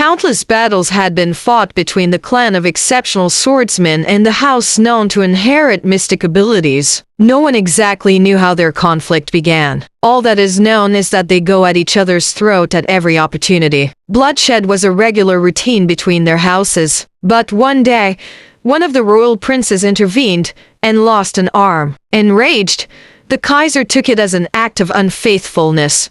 Countless battles had been fought between the clan of exceptional swordsmen and the house known to inherit mystic abilities. No one exactly knew how their conflict began. All that is known is that they go at each other's throat at every opportunity. Bloodshed was a regular routine between their houses. But one day, one of the royal princes intervened and lost an arm. Enraged, the Kaiser took it as an act of unfaithfulness.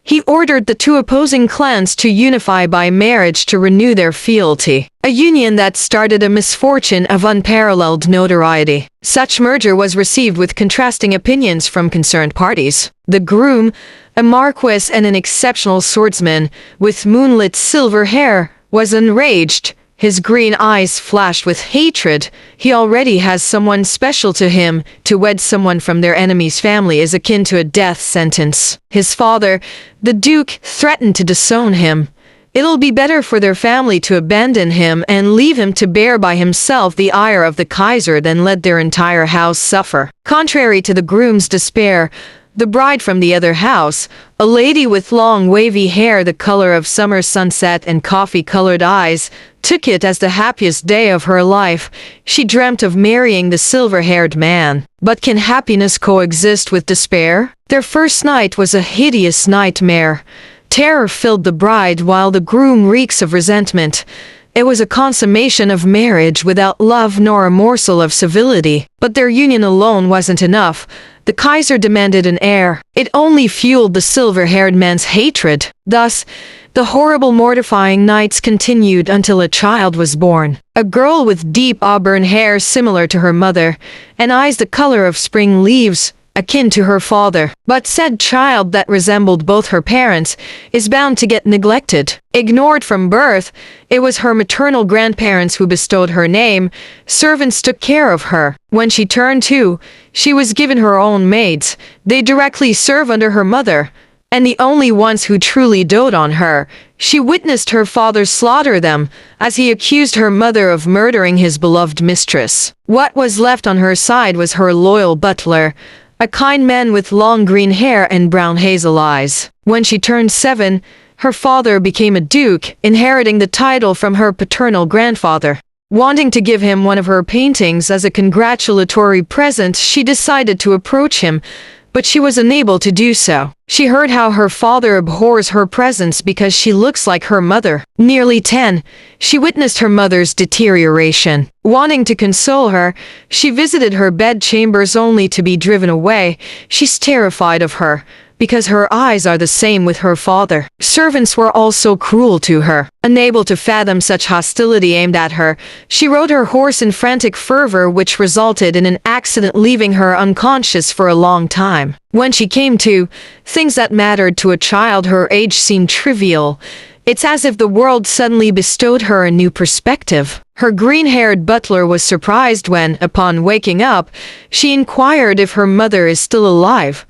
He ordered the two opposing clans to unify by marriage to renew their fealty, a union that started a misfortune of unparalleled notoriety. Such merger was received with contrasting opinions from concerned parties. The groom, a marquis and an exceptional swordsman with moonlit silver hair, was enraged. His green eyes flashed with hatred. He already has someone special to him. To wed someone from their enemy's family is akin to a death sentence. His father, the Duke, threatened to disown him. It'll be better for their family to abandon him and leave him to bear by himself the ire of the Kaiser than let their entire house suffer. Contrary to the groom's despair, the bride from the other house, a lady with long wavy hair the color of summer sunset and coffee-colored eyes, took it as the happiest day of her life. She dreamt of marrying the silver-haired man. But can happiness coexist with despair? Their first night was a hideous nightmare. Terror filled the bride while the groom reeks of resentment. It was a consummation of marriage without love nor a morsel of civility. But their union alone wasn't enough. The Kaiser demanded an heir. It only fueled the silver-haired man's hatred. Thus, the horrible mortifying nights continued until a child was born. A girl with deep auburn hair similar to her mother, and eyes the color of spring leaves, akin to her father. But said child that resembled both her parents is bound to get neglected. Ignored from birth, it was her maternal grandparents who bestowed her name. Servants took care of her. When she turned 2, she was given her own maids. They directly serve under her mother, and the only ones who truly dote on her. She witnessed her father slaughter them, as he accused her mother of murdering his beloved mistress. What was left on her side was her loyal butler, a kind man with long green hair and brown hazel eyes. When she turned 7, her father became a duke, inheriting the title from her paternal grandfather. Wanting to give him one of her paintings as a congratulatory present, she decided to approach him, but she was unable to do so. She heard how her father abhors her presence because she looks like her mother. Nearly 10, she witnessed her mother's deterioration. Wanting to console her, she visited her bedchambers only to be driven away. She's terrified of her, because her eyes are the same with her father. Servants were also cruel to her. Unable to fathom such hostility aimed at her, she rode her horse in frantic fervor, which resulted in an accident leaving her unconscious for a long time. When she came to, things that mattered to a child her age seemed trivial. It's as if the world suddenly bestowed her a new perspective. Her green-haired butler was surprised when, upon waking up, she inquired if her mother is still alive.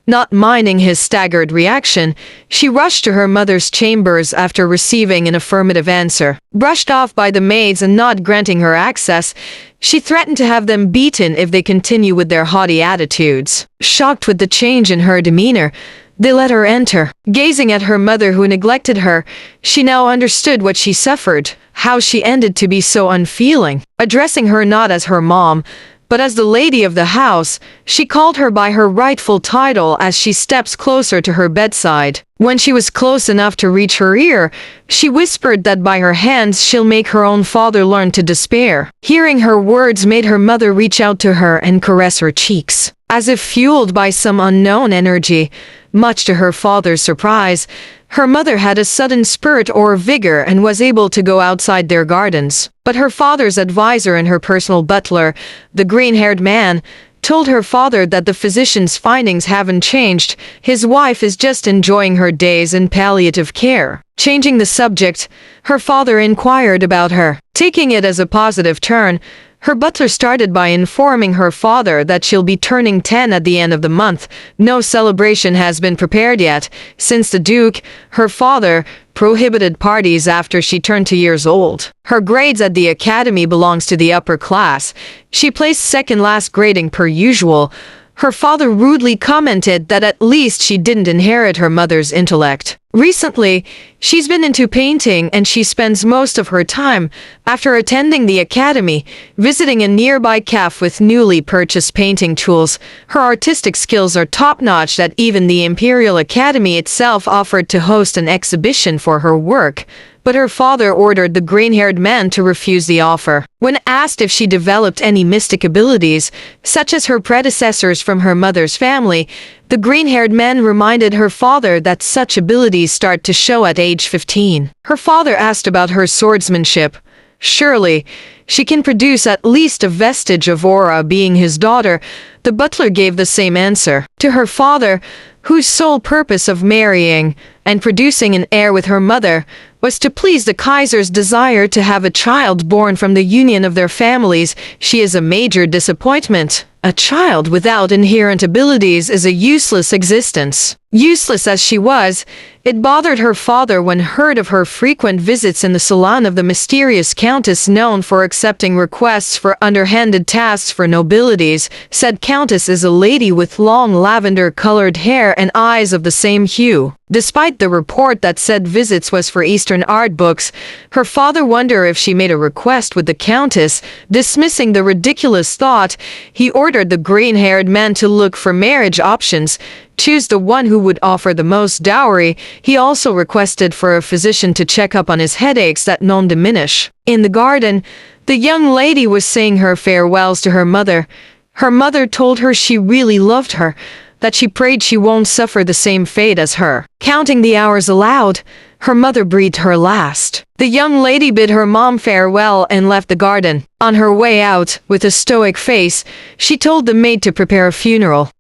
Not minding his staggered reaction, she rushed to her mother's chambers after receiving an affirmative answer. Brushed off by the maids and not granting her access, she threatened to have them beaten if they continue with their haughty attitudes. Shocked with the change in her demeanor, they let her enter. Gazing at her mother who neglected her, she now understood what she suffered, how she ended to be so unfeeling. Addressing her not as her mom, but as the lady of the house, she called her by her rightful title as she steps closer to her bedside. When she was close enough to reach her ear, she whispered that by her hands she'll make her own father learn to despair. Hearing her words made her mother reach out to her and caress her cheeks. As if fueled by some unknown energy, much to her father's surprise, her mother had a sudden spurt or vigor and was able to go outside their gardens. But her father's advisor and her personal butler, the green-haired man, told her father that the physician's findings haven't changed. His wife is just enjoying her days in palliative care. Changing the subject, her father inquired about her. Taking it as a positive turn, her butler started by informing her father that she'll be turning 10 at the end of the month. No celebration has been prepared yet, since the Duke, her father, prohibited parties after she turned 2 years old. Her grades at the academy belongs to the upper class. She placed second last grading per usual. Her father rudely commented that at least she didn't inherit her mother's intellect. Recently, she's been into painting and she spends most of her time, after attending the academy, visiting a nearby cafe with newly purchased painting tools. Her artistic skills are top-notch that even the Imperial Academy itself offered to host an exhibition for her work, but her father ordered the green-haired man to refuse the offer. When asked if she developed any mystic abilities, such as her predecessors from her mother's family, the green-haired man reminded her father that such abilities start to show at age 15. Her father asked about her swordsmanship. Surely, she can produce at least a vestige of aura. Being his daughter, the butler gave the same answer. To her father, whose sole purpose of marrying and producing an heir with her mother was to please the Kaiser's desire to have a child born from the union of their families, she is a major disappointment. A child without inherent abilities is a useless existence. Useless as she was, it bothered her father when heard of her frequent visits in the salon of the mysterious countess known for accepting requests for underhanded tasks for nobilities. Said countess is a lady with long lavender-colored hair and eyes of the same hue. Despite the report that said visits was for Eastern art books, her father wondered if she made a request with the countess. Dismissing the ridiculous thought, he ordered the green-haired man to look for marriage options, choose the one who would offer the most dowry. He also requested for a physician to check up on his headaches that none diminish. In the garden, the young lady was saying her farewells to her mother. Her mother told her she really loved her, that she prayed she won't suffer the same fate as her. Counting the hours aloud, her mother breathed her last. The young lady bid her mom farewell and left the garden. On her way out, with a stoic face, she told the maid to prepare a funeral.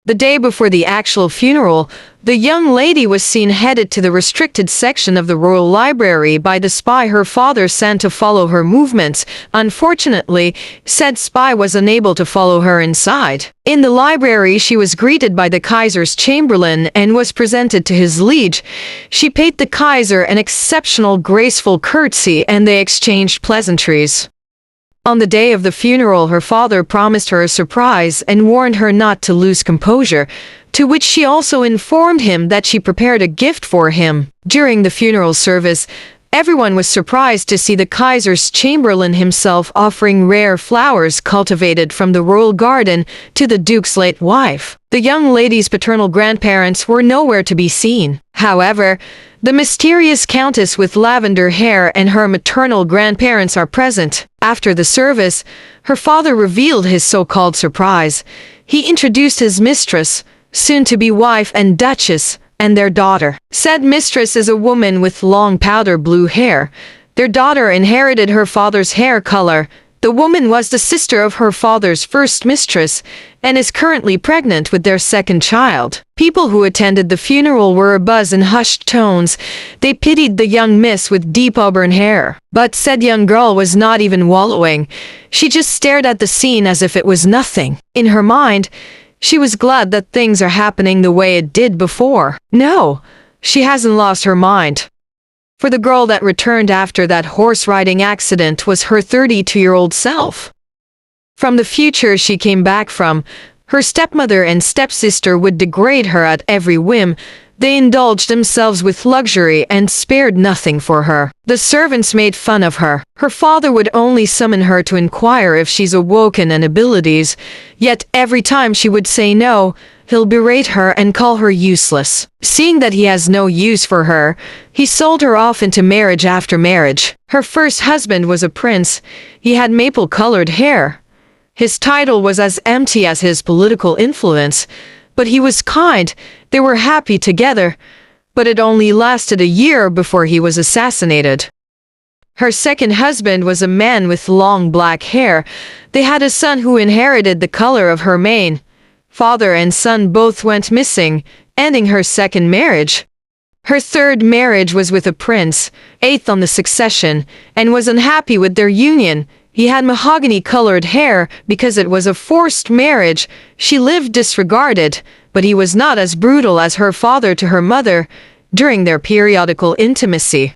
The day before the actual funeral, the young lady was seen headed to the restricted section of the royal library by the spy her father sent to follow her movements. Unfortunately, said spy was unable to follow her inside. In the library, she was greeted by the Kaiser's chamberlain and was presented to his liege. She paid the Kaiser an exceptional graceful curtsy and they exchanged pleasantries. On the day of the funeral, her father promised her a surprise and warned her not to lose composure, to which she also informed him that she prepared a gift for him. During the funeral service, everyone was surprised to see the Kaiser's chamberlain himself offering rare flowers cultivated from the royal garden to the Duke's late wife. The young lady's paternal grandparents were nowhere to be seen. However, the mysterious countess with lavender hair and her maternal grandparents are present. After the service, her father revealed his so-called surprise. He introduced his mistress, soon-to-be wife and duchess, and their daughter. Said mistress is a woman with long powder blue hair. Their daughter inherited her father's hair color. The woman was the sister of her father's first mistress and is currently pregnant with their second child. People who attended the funeral were abuzz in hushed tones. They pitied the young miss with deep auburn hair. But said young girl was not even wallowing. She just stared at the scene as if it was nothing. In her mind, she was glad that things are happening the way it did before. No, she hasn't lost her mind. For the girl that returned after that horse-riding accident was her 32-year-old self. From the future she came back from, her stepmother and stepsister would degrade her at every whim. They indulged themselves with luxury and spared nothing for her. The servants made fun of her. Her father would only summon her to inquire if she's awoken and abilities, yet every time she would say no, he'll berate her and call her useless. Seeing that he has no use for her, he sold her off into marriage after marriage. Her first husband was a prince. He had maple-colored hair. His title was as empty as his political influence, but he was kind. They were happy together, but it only lasted a year before he was assassinated. Her second husband was a man with long black hair. They had a son who inherited the color of her mane. Father and son both went missing, ending her second marriage. Her third marriage was with a prince, eighth on the succession, and was unhappy with their union. He had mahogany-colored hair because it was a forced marriage. She lived disregarded, but he was not as brutal as her father to her mother during their periodical intimacy.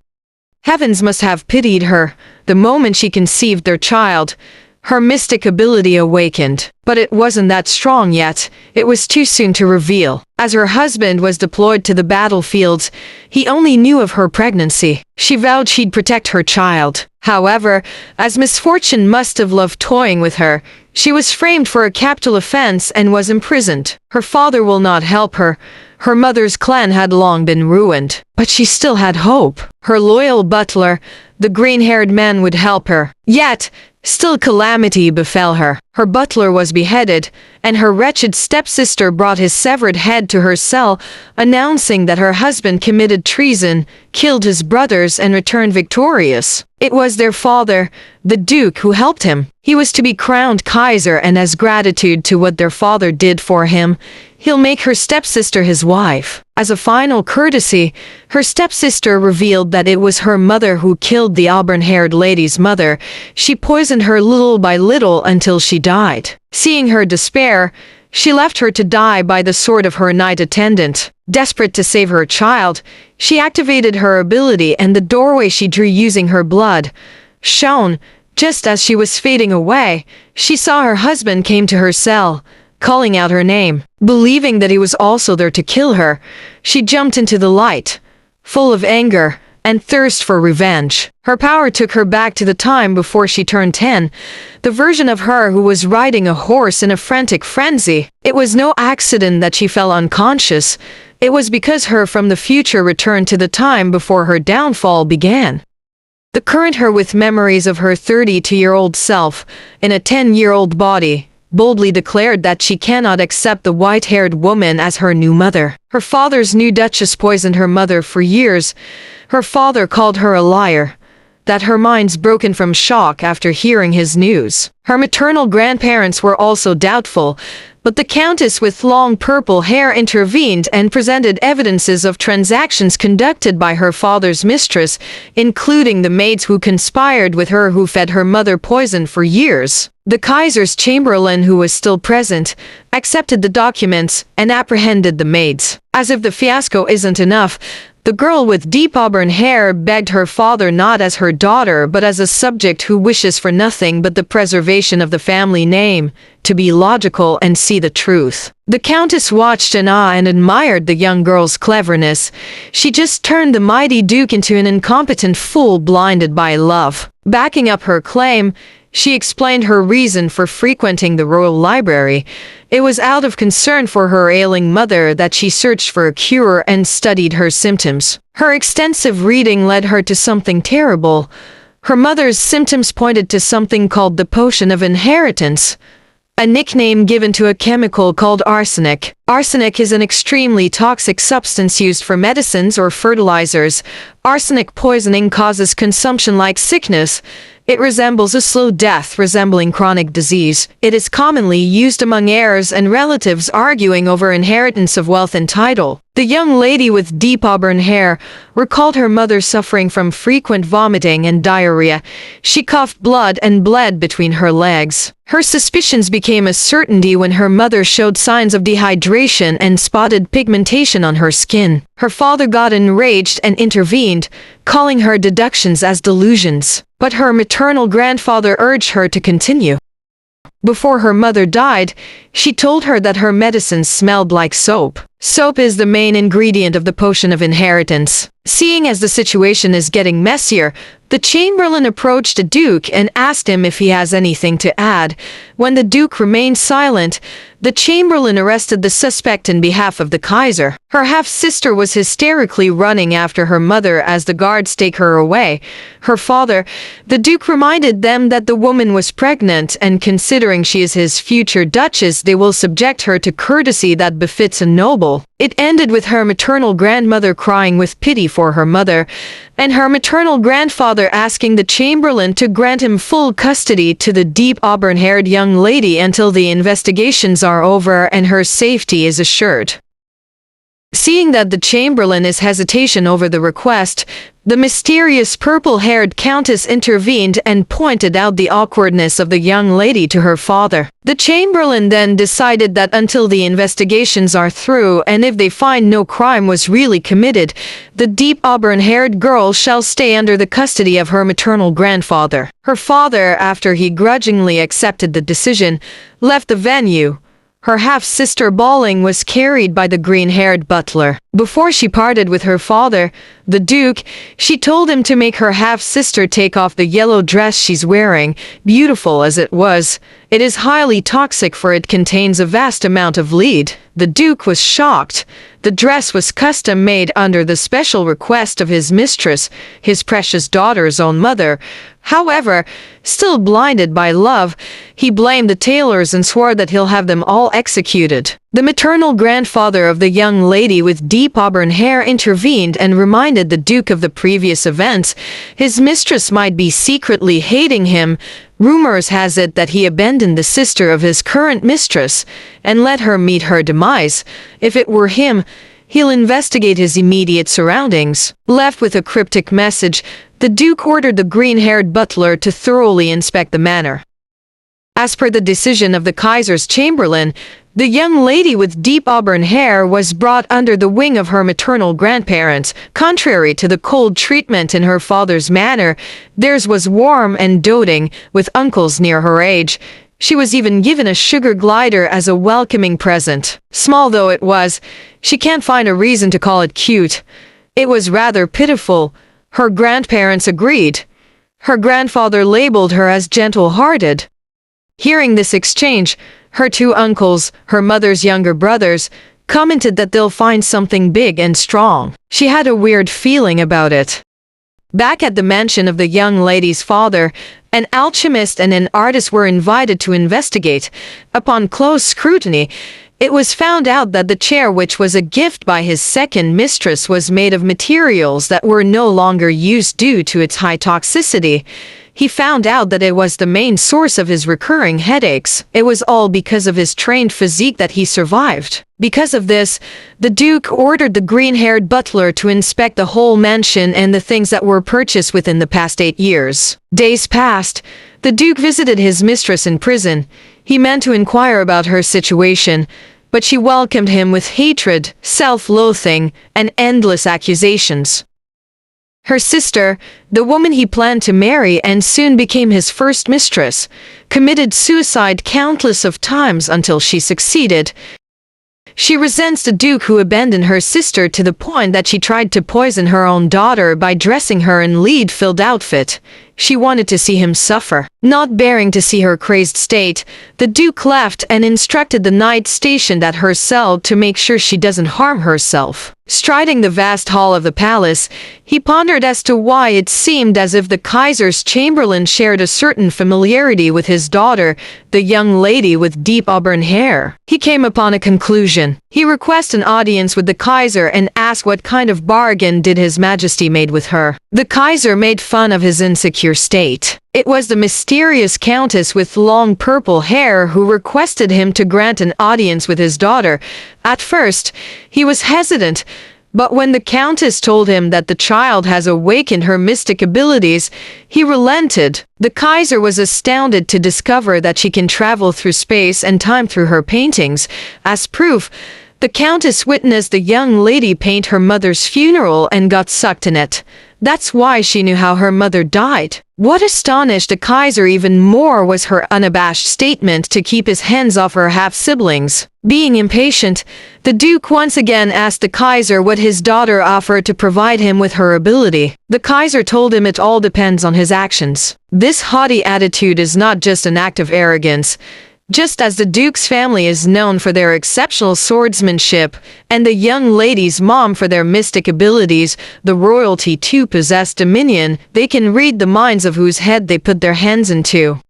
Heavens must have pitied her the moment she conceived their child. Her mystic ability awakened. But But it wasn't that strong yet. It was too soon to reveal. As her husband was deployed to the battlefields, he only knew of her pregnancy. She vowed she'd protect her child. However, as misfortune must have loved toying with her, she was framed for a capital offense and was imprisoned. Her father will not help her. Her mother's clan had long been ruined. But she still had hope. Her loyal butler, the green-haired man, would help her. Yet, still calamity befell her. Her butler was beheaded, and her wretched stepsister brought his severed head to her cell, announcing that her husband committed treason, killed his brothers, and returned victorious. It was their father, the Duke, who helped him. He was to be crowned Kaiser, and as gratitude to what their father did for him, he'll make her stepsister his wife. As a final courtesy, her stepsister revealed that it was her mother who killed the auburn-haired lady's mother. She poisoned her little by little until she died. Seeing her despair, she left her to die by the sword of her knight attendant. Desperate to save her child, she activated her ability, and the doorway she drew using her blood shone. Just as she was fading away, she saw her husband came to her cell, calling out her name. Believing that he was also there to kill her, she jumped into the light, full of anger and thirst for revenge. Her power took her back to the time before she turned 10, the version of her who was riding a horse in a frantic frenzy. It was no accident that she fell unconscious. It was because her from the future returned to the time before her downfall began. The current her, with memories of her 32-year-old self in a 10-year-old body, boldly declared that she cannot accept the white-haired woman as her new mother. Her father's new duchess poisoned her mother for years. Her father called her a liar, that her mind's broken from shock after hearing his news. Her maternal grandparents were also doubtful, but the countess with long purple hair intervened and presented evidences of transactions conducted by her father's mistress, including the maids who conspired with her who fed her mother poison for years. The Kaiser's chamberlain, who was still present, accepted the documents and apprehended the maids. As if the fiasco isn't enough, the girl with deep auburn hair begged her father not as her daughter but as a subject who wishes for nothing but the preservation of the family name, to be logical and see the truth. The countess watched in awe and admired the young girl's cleverness. She just turned the mighty duke into an incompetent fool blinded by love. Backing up her claim, she explained her reason for frequenting the royal library. It was out of concern for her ailing mother that she searched for a cure and studied her symptoms. Her extensive reading led her to something terrible. Her mother's symptoms pointed to something called the potion of inheritance, a nickname given to a chemical called arsenic. Arsenic is an extremely toxic substance used for medicines or fertilizers. Arsenic poisoning causes consumption-like sickness. It resembles a slow death resembling chronic disease. It is commonly used among heirs and relatives arguing over inheritance of wealth and title. The young lady with deep auburn hair recalled her mother suffering from frequent vomiting and diarrhea. She coughed blood and bled between her legs. Her suspicions became a certainty when her mother showed signs of dehydration and spotted pigmentation on her skin. Her father got enraged and intervened, calling her deductions as delusions. But her maternal grandfather urged her to continue. Before her mother died, she told her that her medicine smelled like soap. Soap is the main ingredient of the potion of inheritance. Seeing as the situation is getting messier, the chamberlain approached the duke and asked him if he has anything to add. When the duke remained silent, the chamberlain arrested the suspect in behalf of the Kaiser. Her half-sister was hysterically running after her mother as the guards take her away. Her father, the duke, reminded them that the woman was pregnant, and considering she is his future duchess, they will subject her to courtesy that befits a noble. It ended with her maternal grandmother crying with pity for her mother, and her maternal grandfather asking the chamberlain to grant him full custody to the deep auburn-haired young lady until the investigations are over and her safety is assured. Seeing that the chamberlain is hesitation over the request, the mysterious purple-haired countess intervened and pointed out the awkwardness of the young lady to her father. The chamberlain then decided that until the investigations are through and if they find no crime was really committed, the deep auburn-haired girl shall stay under the custody of her maternal grandfather. Her father, after he grudgingly accepted the decision, left the venue. Her half-sister bawling was carried by the green-haired butler. Before she parted with her father, the Duke, she told him to make her half-sister take off the yellow dress she's wearing, beautiful as it was. It is highly toxic for it contains a vast amount of lead. The Duke was shocked. The dress was custom-made under the special request of his mistress, his precious daughter's own mother. However, still blinded by love, he blamed the tailors and swore that he'll have them all executed. The maternal grandfather of the young lady with deep auburn hair intervened and reminded the Duke of the previous events. His mistress might be secretly hating him. Rumors has it that he abandoned the sister of his current mistress and let her meet her demise. If it were him, he'll investigate his immediate surroundings. Left with a cryptic message, the Duke ordered the green-haired butler to thoroughly inspect the manor. As per the decision of the Kaiser's chamberlain, the young lady with deep auburn hair was brought under the wing of her maternal grandparents. Contrary to the cold treatment in her father's manor, theirs was warm and doting, with uncles near her age. She was even given a sugar glider as a welcoming present. Small though it was, she can't find a reason to call it cute. It was rather pitiful. Her grandparents agreed. Her grandfather labeled her as gentle-hearted. Hearing this exchange, her two uncles, her mother's younger brothers, commented that they'll find something big and strong. She had a weird feeling about it. Back at the mansion of the young lady's father, an alchemist and an artist were invited to investigate. Upon close scrutiny, it was found out that the chair, which was a gift by his second mistress, was made of materials that were no longer used due to its high toxicity. He found out that it was the main source of his recurring headaches. It was all because of his trained physique that he survived. Because of this, the Duke ordered the green-haired butler to inspect the whole mansion and the things that were purchased within the past 8 years. Days passed. The Duke visited his mistress in prison. He meant to inquire about her situation, but she welcomed him with hatred, self-loathing, and endless accusations. Her sister, the woman he planned to marry and soon became his first mistress, committed suicide countless of times until she succeeded. She resents the Duke who abandoned her sister to the point that she tried to poison her own daughter by dressing her in lead-filled outfit. She wanted to see him suffer. Not bearing to see her crazed state, the Duke left and instructed the knight stationed at her cell to make sure she doesn't harm herself. Striding the vast hall of the palace, he pondered as to why it seemed as if the Kaiser's chamberlain shared a certain familiarity with his daughter, the young lady with deep auburn hair. He came upon a conclusion. He requested an audience with the Kaiser and asked what kind of bargain did His Majesty made with her. The Kaiser made fun of his insecure state. It was the mysterious countess with long purple hair who requested him to grant an audience with his daughter. At first, he was hesitant, but when the countess told him that the child has awakened her mystic abilities, he relented. The Kaiser was astounded to discover that she can travel through space and time through her paintings. As proof, the countess witnessed the young lady paint her mother's funeral and got sucked in it. That's why she knew how her mother died. What astonished the Kaiser even more was her unabashed statement to keep his hands off her half-siblings. Being impatient, the Duke once again asked the Kaiser what his daughter offered to provide him with her ability. The Kaiser told him it all depends on his actions. This haughty attitude is not just an act of arrogance. Just as the Duke's family is known for their exceptional swordsmanship, and the young lady's mom for their mystic abilities, the royalty too possess dominion. They can read the minds of whose head they put their hands into.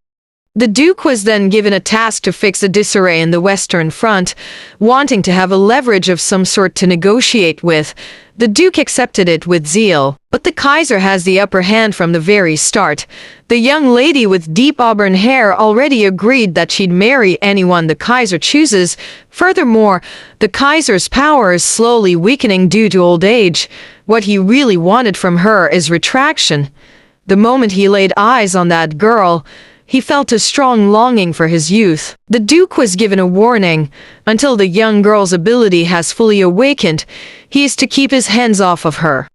The Duke was then given a task to fix a disarray in the Western Front, wanting to have a leverage of some sort to negotiate with. The Duke accepted it with zeal, but the Kaiser has the upper hand from the very start. The young lady with deep auburn hair already agreed that she'd marry anyone the Kaiser chooses. Furthermore, the Kaiser's power is slowly weakening due to old age. What he really wanted from her is retraction. The moment he laid eyes on that girl, he felt a strong longing for his youth. The Duke was given a warning. Until the young girl's ability has fully awakened, he is to keep his hands off of her.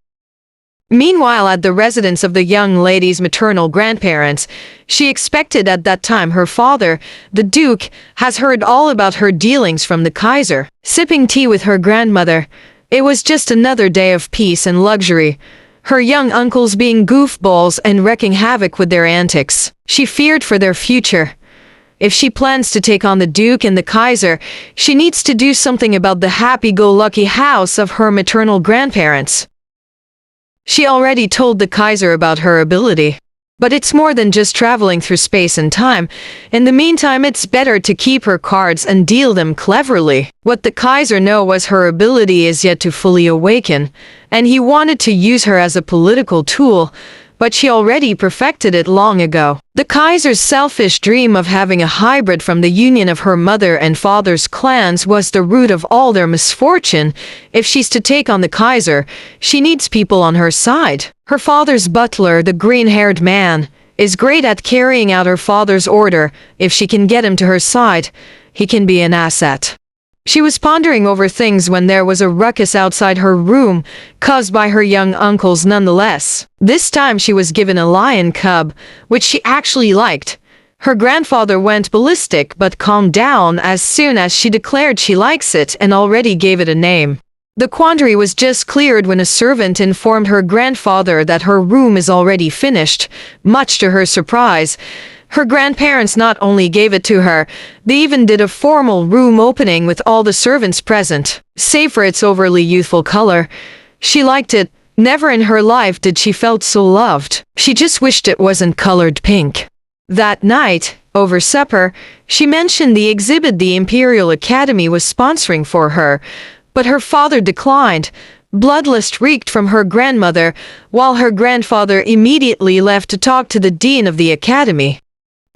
Meanwhile, at the residence of the young lady's maternal grandparents, she expected at that time her father, the Duke, has heard all about her dealings from the Kaiser. Sipping tea with her grandmother, it was just another day of peace and luxury. Her young uncles being goofballs and wreaking havoc with their antics. She feared for their future. If she plans to take on the Duke and the Kaiser, she needs to do something about the happy-go-lucky house of her maternal grandparents. She already told the Kaiser about her ability. But it's more than just traveling through space and time. In the meantime, it's better to keep her cards and deal them cleverly. What the Kaiser knew was her ability is yet to fully awaken, and he wanted to use her as a political tool, but she already perfected it long ago. The Kaiser's selfish dream of having a hybrid from the union of her mother and father's clans was the root of all their misfortune. If she's to take on the Kaiser, she needs people on her side. Her father's butler, the green-haired man, is great at carrying out her father's order. If she can get him to her side, he can be an asset. She was pondering over things when there was a ruckus outside her room, caused by her young uncles nonetheless. This time she was given a lion cub, which she actually liked. Her grandfather went ballistic but calmed down as soon as she declared she likes it and already gave it a name. The quandary was just cleared when a servant informed her grandfather that her room is already finished. Much to her surprise, her grandparents not only gave it to her, they even did a formal room opening with all the servants present. Save for its overly youthful color, she liked it. Never in her life did she felt so loved. She just wished it wasn't colored pink. That night, over supper, she mentioned the exhibit the Imperial Academy was sponsoring for her, but her father declined. Bloodlust reeked from her grandmother, while her grandfather immediately left to talk to the dean of the academy.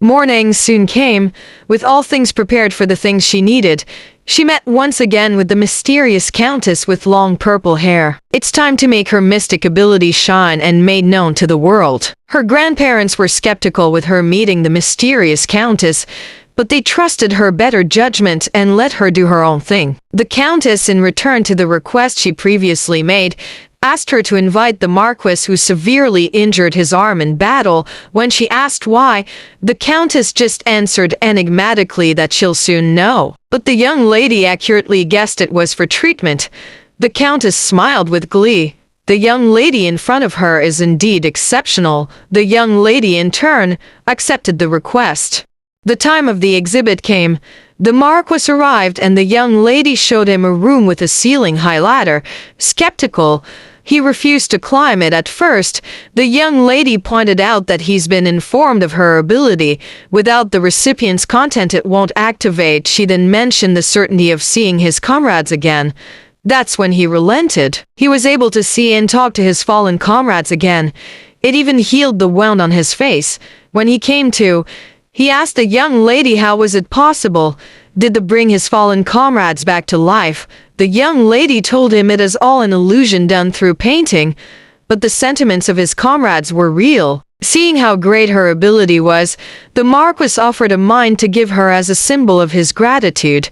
Morning soon came, with all things prepared for the things she needed. She met once again with the mysterious countess with long purple hair. It's time to make her mystic ability shine and made known to the world. Her grandparents were skeptical with her meeting the mysterious countess, but they trusted her better judgment and let her do her own thing. The countess, in return to the request she previously made, asked her to invite the Marquis, who severely injured his arm in battle. When she asked why, the Countess just answered enigmatically that she'll soon know. But the young lady accurately guessed it was for treatment. The Countess smiled with glee. The young lady in front of her is indeed exceptional. The young lady, in turn, accepted the request. The time of the exhibit came. The Marquis arrived and the young lady showed him a room with a ceiling-high ladder. Skeptical, he refused to climb it at first. The young lady pointed out that he's been informed of her ability. Without the recipient's content, it won't activate. She then mentioned the certainty of seeing his comrades again. That's when he relented. He was able to see and talk to his fallen comrades again. It even healed the wound on his face. When he came to, he asked the young lady how was it possible. Did they bring his fallen comrades back to life? The young lady told him it is all an illusion done through painting, but the sentiments of his comrades were real. Seeing how great her ability was, the Marquis offered a mine to give her as a symbol of his gratitude,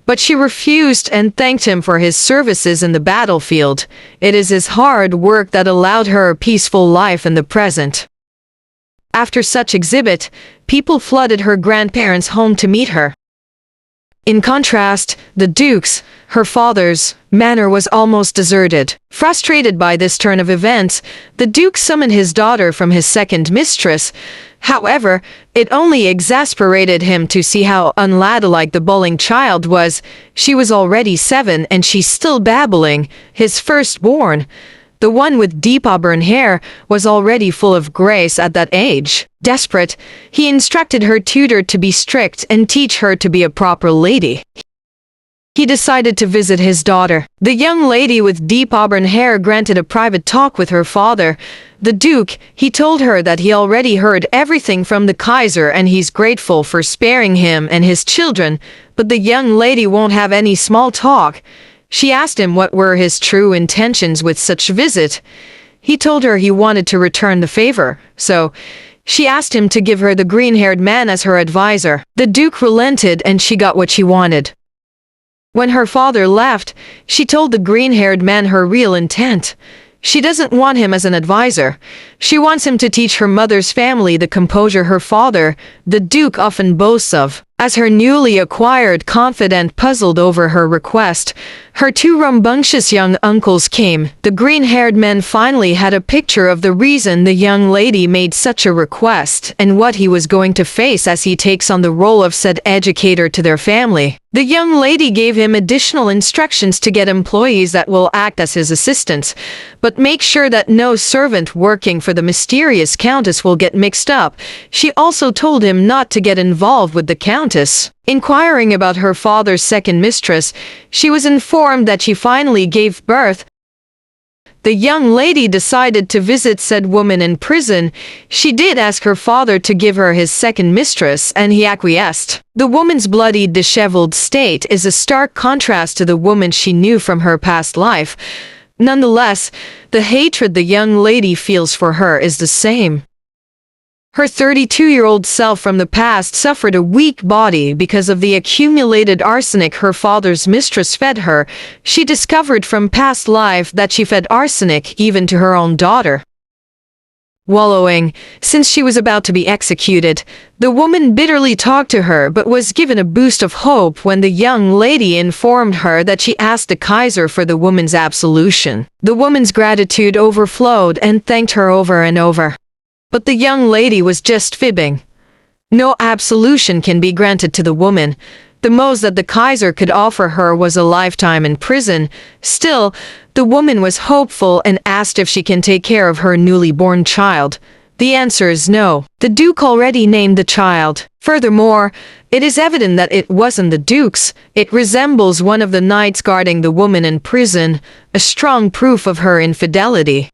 but she refused and thanked him for his services in the battlefield. It is his hard work that allowed her a peaceful life in the present. After such exhibit, people flooded her grandparents' home to meet her. In contrast, the Duke's, her father's, manor was almost deserted. Frustrated by this turn of events, the Duke summoned his daughter from his second mistress. However, it only exasperated him to see how unladylike the bullying child was. She was already 7 and she's still babbling, his firstborn. The one with deep auburn hair was already full of grace at that age. Desperate, he instructed her tutor to be strict and teach her to be a proper lady. He decided to visit his daughter. The young lady with deep auburn hair granted a private talk with her father. The Duke, he told her that he already heard everything from the Kaiser and he's grateful for sparing him and his children, but the young lady won't have any small talk. She asked him what were his true intentions with such visit. He told her he wanted to return the favor, so she asked him to give her the green-haired man as her advisor. The Duke relented and she got what she wanted. When her father left, she told the green-haired man her real intent. She doesn't want him as an advisor. She wants him to teach her mother's family the composure her father, the Duke, often boasts of. As her newly acquired confidant puzzled over her request, her two rambunctious young uncles came. The green-haired man finally had a picture of the reason the young lady made such a request and what he was going to face as he takes on the role of said educator to their family. The young lady gave him additional instructions to get employees that will act as his assistants, but make sure that no servant working for the mysterious countess will get mixed up. She also told him not to get involved with the countess. Inquiring about her father's second mistress, she was informed that she finally gave birth. The young lady decided to visit said woman in prison. She did ask her father to give her his second mistress, and he acquiesced. The woman's bloody, disheveled state is a stark contrast to the woman she knew from her past life. Nonetheless, the hatred the young lady feels for her is the same. Her 32-year-old self from the past suffered a weak body because of the accumulated arsenic her father's mistress fed her. She discovered from past life that she fed arsenic even to her own daughter. Wallowing, since she was about to be executed, the woman bitterly talked to her but was given a boost of hope when the young lady informed her that she asked the Kaiser for the woman's absolution. The woman's gratitude overflowed and thanked her over and over. But the young lady was just fibbing. No absolution can be granted to the woman. The most that the Kaiser could offer her was a lifetime in prison. Still, the woman was hopeful and asked if she can take care of her newly born child. The answer is no. The Duke already named the child. Furthermore, it is evident that it wasn't the Duke's. It resembles one of the knights guarding the woman in prison, a strong proof of her infidelity.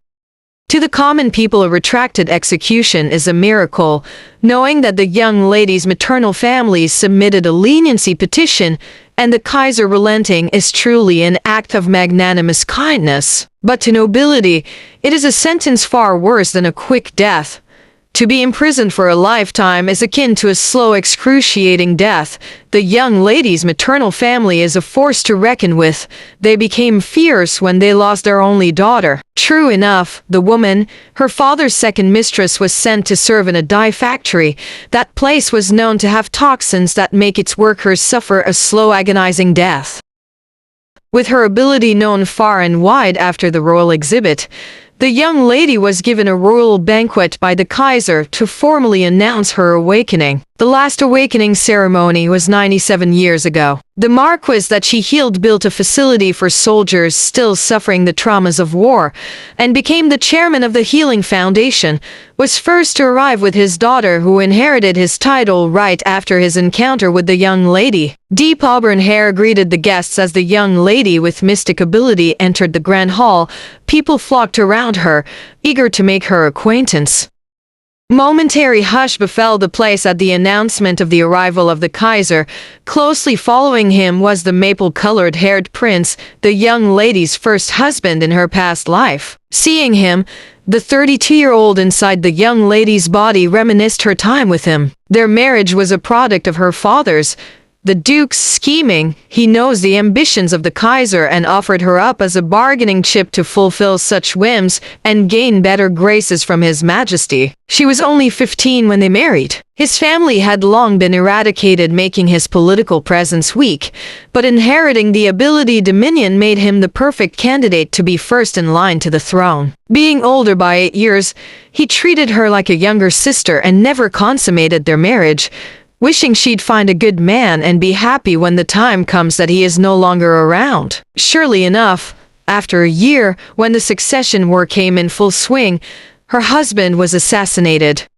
To the common people, a retracted execution is a miracle. Knowing that the young lady's maternal family submitted a leniency petition and the Kaiser relenting is truly an act of magnanimous kindness. But to nobility, it is a sentence far worse than a quick death. To be imprisoned for a lifetime is akin to a slow, excruciating death. The young lady's maternal family is a force to reckon with. They became fierce when they lost their only daughter. True enough, the woman, her father's second mistress, was sent to serve in a dye factory. That place was known to have toxins that make its workers suffer a slow, agonizing death. With her ability known far and wide after the royal exhibit, the young lady was given a royal banquet by the Kaiser to formally announce her awakening. The last awakening ceremony was 97 years ago. The Marquis that she healed built a facility for soldiers still suffering the traumas of war, and became the chairman of the Healing Foundation, was first to arrive with his daughter who inherited his title right after his encounter with the young lady. Deep auburn hair greeted the guests as the young lady with mystic ability entered the grand hall. People flocked around her, eager to make her acquaintance. Momentary hush befell the place at the announcement of the arrival of the Kaiser. Closely following him was the maple-colored haired prince, the young lady's first husband in her past life. Seeing him, the 32-year-old inside the young lady's body reminisced her time with him. Their marriage was a product of her father's. The Duke's scheming. He knows the ambitions of the Kaiser and offered her up as a bargaining chip to fulfill such whims and gain better graces from His Majesty. She was only 15 when they married. His family had long been eradicated, making his political presence weak, but inheriting the ability dominion made him the perfect candidate to be first in line to the throne. Being older by 8 years, he treated her like a younger sister and never consummated their marriage, wishing she'd find a good man and be happy when the time comes that he is no longer around. Surely enough, After a year, when the succession war came in full swing, her husband was assassinated.